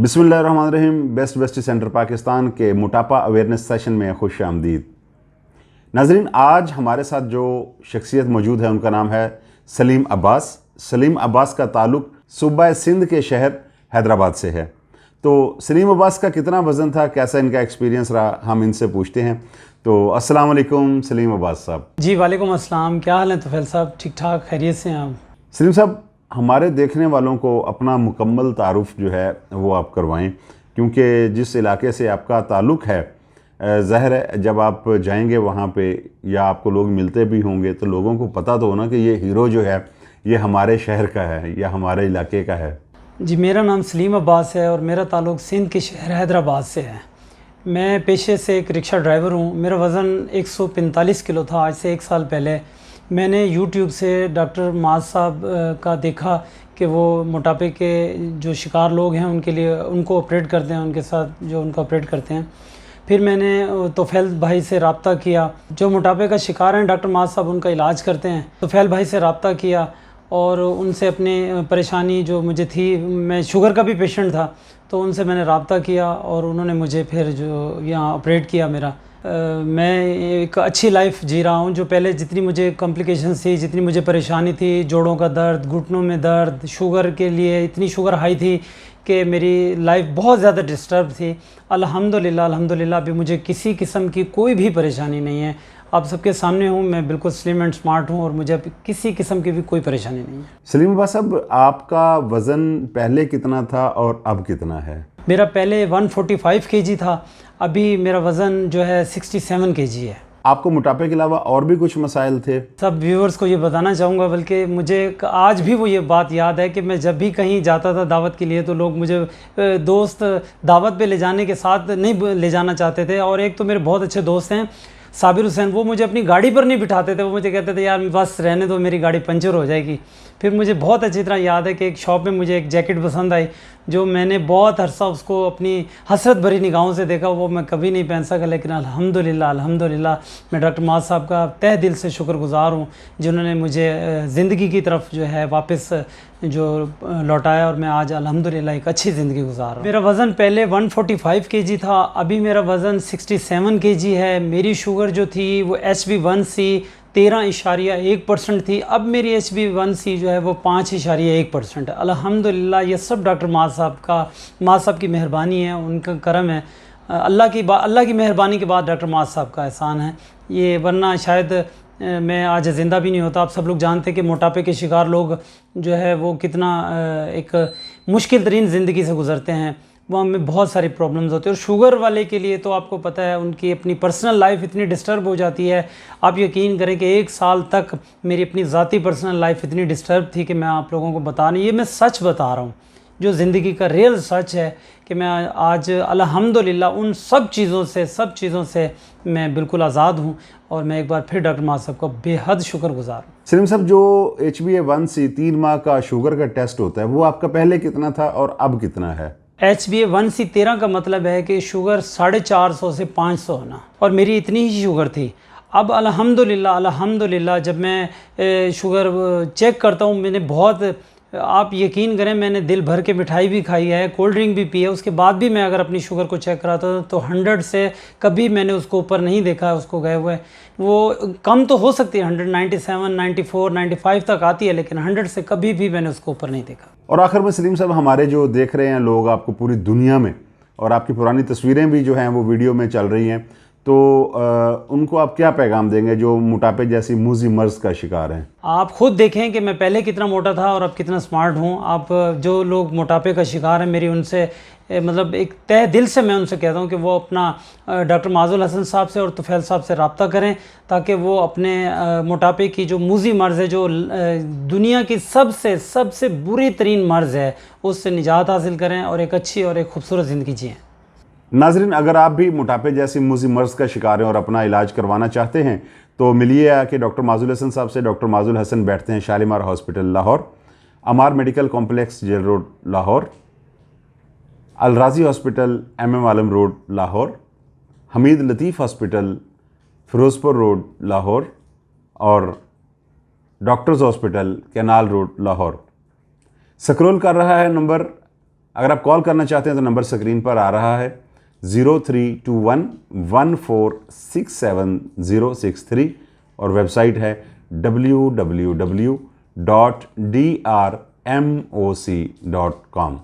बिस्मिल्लाहिर्रहमानिर्रहीम। Best centre Pakistan के मोटापा अवेयरनेस सेशन में खुश आमदीद। नाजरीन, आज हमारे साथ जो शख्सियत मौजूद है उनका नाम है सलीम अब्बास। सलीम अब्बास का ताल्लुक़ सूबा सिंध के शहर हैदराबाद से है। तो सलीम अब्बास का कितना वज़न था, कैसा इनका एक्सपीरियंस रहा, हम इनसे पूछते हैं। तो अस्सलाम वालेकुम सलीम अब्बास साहब। जी वालेकुम अस्सलाम। क्या हाल है तुफैल साहब? ठीक ठाक, खैरियत से हैं आप? सलीम साहब, हमारे देखने वालों को अपना मुकम्मल तारुफ जो है वो आप करवाएं, क्योंकि जिस इलाके से आपका ताल्लुक़ है, ज़ाहिर है जब आप जाएंगे वहाँ पे या आपको लोग मिलते भी होंगे तो लोगों को पता तो हो ना कि ये हीरो जो है ये हमारे शहर का है या हमारे इलाके का है। जी, मेरा नाम सलीम अब्बास है और मेरा ताल्लुक़ सिंध के शहर हैदराबाद से है। मैं पेशे से एक रिक्शा ड्राइवर हूँ। मेरा वज़न 145 किलो था। आज से 1 साल पहले मैंने यूट्यूब से डॉक्टर माज साहब का देखा कि वो मोटापे के जो शिकार लोग हैं उनके लिए उनको ऑपरेट करते हैं, उनके साथ जो उनको ऑपरेट करते हैं। फिर मैंने तोफैल भाई से रब्ता किया, जो मोटापे का शिकार हैं, डॉक्टर माज साहब उनका इलाज करते हैं। तोफैल भाई से रब्ता किया और उनसे अपनी परेशानी जो मुझे थी, मैं शुगर का भी पेशेंट था, तो उनसे मैंने रब्ता किया और उन्होंने मुझे फिर जो यहाँ ऑपरेट किया मेरा। मैं एक अच्छी लाइफ जी रहा हूँ। जो पहले जितनी मुझे कॉम्प्लिकेशंस थी, जितनी मुझे परेशानी थी, जोड़ों का दर्द, घुटनों में दर्द, शुगर के लिए इतनी शुगर हाई थी कि मेरी लाइफ बहुत ज़्यादा डिस्टर्ब थी। अल्हम्दुलिल्लाह अभी मुझे किसी किस्म की कोई भी परेशानी नहीं है। आप सबके सामने हूँ, मैं बिल्कुल स्लिम एंड स्मार्ट हूँ और मुझे किसी किस्म की भी कोई परेशानी नहीं है। सलीम अब्बास साहब, आपका वज़न पहले कितना था और अब कितना है? मेरा पहले 145 केजी था, अभी मेरा वज़न जो है 67 केजी है। आपको मोटापे के अलावा और भी कुछ मसाइल थे? सब व्यूअर्स को ये बताना चाहूँगा, बल्कि मुझे आज भी वो ये बात याद है कि मैं जब भी कहीं जाता था दावत के लिए तो लोग मुझे दोस्त दावत पे ले जाने के साथ नहीं ले जाना चाहते थे। और एक तो मेरे बहुत अच्छे दोस्त हैं साबिर हुसैन, वो मुझे अपनी गाड़ी पर नहीं बिठाते थे। वो मुझे कहते थे यार बस रहने दो, मेरी गाड़ी पंचर हो जाएगी। फिर मुझे बहुत अच्छी तरह याद है कि एक शॉप में मुझे एक जैकेट पसंद आई, जो मैंने बहुत अरसा उसको अपनी हसरत भरी निगाहों से देखा, वो मैं कभी नहीं पहन सका। लेकिन अल्हम्दुलिल्लाह मैं डॉक्टर माज साहब का तहे दिल से शुक्रगुज़ार हूँ, जिन्होंने मुझे ज़िंदगी की तरफ जो है वापस जो लौटाया और मैं आज अल्हम्दुलिल्लाह एक अच्छी ज़िंदगी गुजार रहा हूँ। मेरा वज़न पहले 145 केजी था, अभी मेरा वज़न 67 केजी है। मेरी शुगर जो थी वो HB1C 13.1% थी, अब मेरी HB1C जो है वो 5.1% है। अल्हम्दुलिल्लाह ये सब डॉक्टर माज साहब की मेहरबानी है, उनका करम है। अल्लाह की मेहरबानी के बाद डॉक्टर माज साहब का एहसान है ये, वरना शायद मैं आज ज़िंदा भी नहीं होता। आप सब लोग जानते हैं कि मोटापे के शिकार लोग जो है वो कितना एक मुश्किल तरीन ज़िंदगी से गुज़रते हैं, वहाँ में बहुत सारी प्रॉब्लम्स होती है। और शुगर वाले के लिए तो आपको पता है उनकी अपनी पर्सनल लाइफ इतनी डिस्टर्ब हो जाती है। आप यकीन करें कि 1 साल तक मेरी अपनी ज़ाती पर्सनल लाइफ इतनी डिस्टर्ब थी कि मैं आप लोगों को बता नहीं, ये मैं सच बता रहा हूँ, जो ज़िंदगी का रियल सच है कि मैं आज अल्हम्दुलिल्लाह उन सब चीज़ों से मैं बिल्कुल आज़ाद हूँ। और मैं एक बार फिर डॉक्टर माज साहब का बेहद शुक्रगुज़ार हूँ। सलीम साहब, जो HbA1c 3 माह का शुगर का टेस्ट होता है वो आपका पहले कितना था और अब कितना है? HbA1c 13 का मतलब है कि शुगर 450 से 500 होना, और मेरी इतनी ही शुगर थी। अब अल्हम्दुलिल्लाह जब मैं शुगर चेक करता हूँ, मैंने बहुत, आप यकीन करें, मैंने दिल भर के मिठाई भी खाई है, कोल्ड ड्रिंक भी पी है, उसके बाद भी मैं अगर अपनी शुगर को चेक कराता हूँ तो 100 से कभी मैंने उसको ऊपर नहीं देखा है, उसको गए हुए। वो कम तो हो सकती है, 197, 94, 95 तक आती है, लेकिन 100 से कभी भी मैंने उसको ऊपर नहीं देखा। और आखिर में सलीम साहब, हमारे जो देख रहे हैं लोग आपको पूरी दुनिया में, और आपकी पुरानी तस्वीरें भी जो हैं वो वीडियो में चल रही हैं, तो उनको आप क्या पैगाम देंगे जो मोटापे जैसी मूजी मर्ज का शिकार हैं? आप खुद देखें कि मैं पहले कितना मोटा था और अब कितना स्मार्ट हूँ। आप जो लोग मोटापे का शिकार हैं, मेरी उनसे मतलब एक तहे दिल से मैं उनसे कहता हूँ कि वो अपना डॉक्टर माजुल हसन साहब से और तुफैल साहब से रब्ता करें, ताकि वो अपने मोटापे की जो मूजी मर्ज़ है, जो दुनिया की सबसे बुरी तरीन मर्ज़ है, उससे निजात हासिल करें और एक अच्छी और एक खूबसूरत ज़िंदगी जिएँ। नाजरीन, अगर आप भी मोटापे जैसी मूजी मर्ज का शिकार हैं और अपना इलाज करवाना चाहते हैं तो मिलिए आके डॉक्टर माजुल हसन साहब से। डॉक्टर माजुल हसन बैठते हैं Shalimar hospital Lahore, Ammar medical complex jail road Lahore, Al Razi hospital MM Alam road Lahore, Hameed Latif hospital Ferozepur road Lahore और doctors hospital canal road Lahore. Scroll कर रहा है नंबर अगर आप कॉल करना चाहते हैं तो नंबर स्क्रीन पर आ रहा है 0321146763 और वेबसाइट है www.drmoc.com।